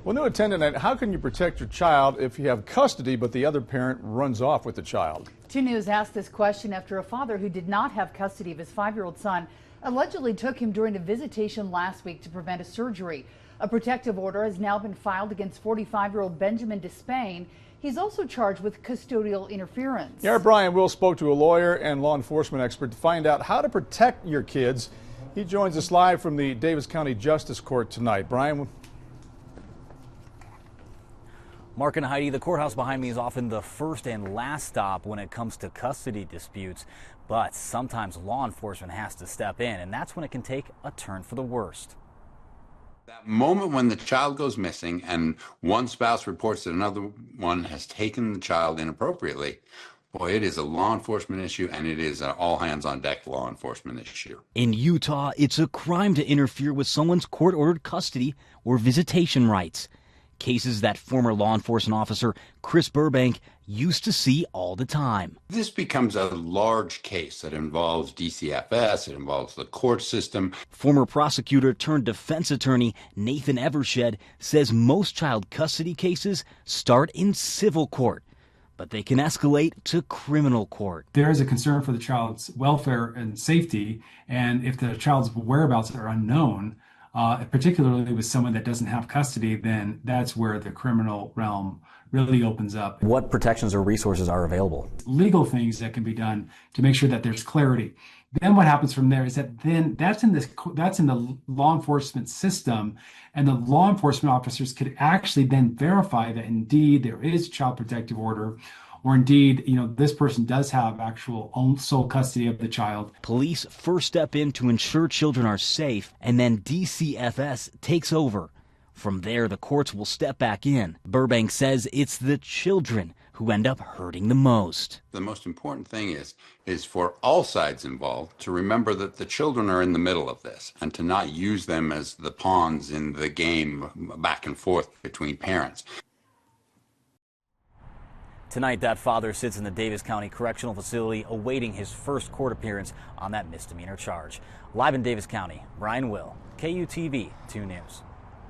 Well, new attendant, how can you protect your child if you have custody but the other parent runs off with the child? 2 News asked this question after a father who did not have custody of his 5-year-old son allegedly took him during a visitation last week to prevent a surgery. A protective order has now been filed against 45-year-old Benjamin Despain. He's also charged with custodial interference. Yeah, Brian Will spoke to a lawyer and law enforcement expert to find out how to protect your kids. He joins us live from the Davis County Justice Court tonight. Brian. Mark and Heidi, the courthouse behind me is often the first and last stop when it comes to custody disputes, but sometimes law enforcement has to step in, and that's when it can take a turn for the worst. That moment when the child goes missing and one spouse reports that another one has taken the child inappropriately, boy, it is a law enforcement issue, and it is an all-hands-on-deck law enforcement issue. In Utah, it's a crime to interfere with someone's court-ordered custody or visitation rights. Cases that former law enforcement officer Chris Burbank used to see all the time. This becomes a large case that involves DCFS, it involves the court system. Former prosecutor turned defense attorney Nathan Evershed says most child custody cases start in civil court, but they can escalate to criminal court. There is a concern for the child's welfare and safety, and if the child's whereabouts are unknown, particularly with someone that doesn't have custody, then that's where the criminal realm really opens up. What protections or resources are available? Legal things that can be done to make sure that there's clarity. Then what happens from there is that then that's in the law enforcement system, and the law enforcement officers could actually then verify that indeed there is a child protective order, or indeed, this person does have actual sole custody of the child. Police first step in to ensure children are safe, and then DCFS takes over. From there, the courts will step back in. Burbank says it's the children who end up hurting the most. The most important thing is for all sides involved to remember that the children are in the middle of this, and to not use them as the pawns in the game back and forth between parents. Tonight, that father sits in the Davis County Correctional Facility awaiting his first court appearance on that misdemeanor charge. Live in Davis County, Brian Will, KUTV 2 News.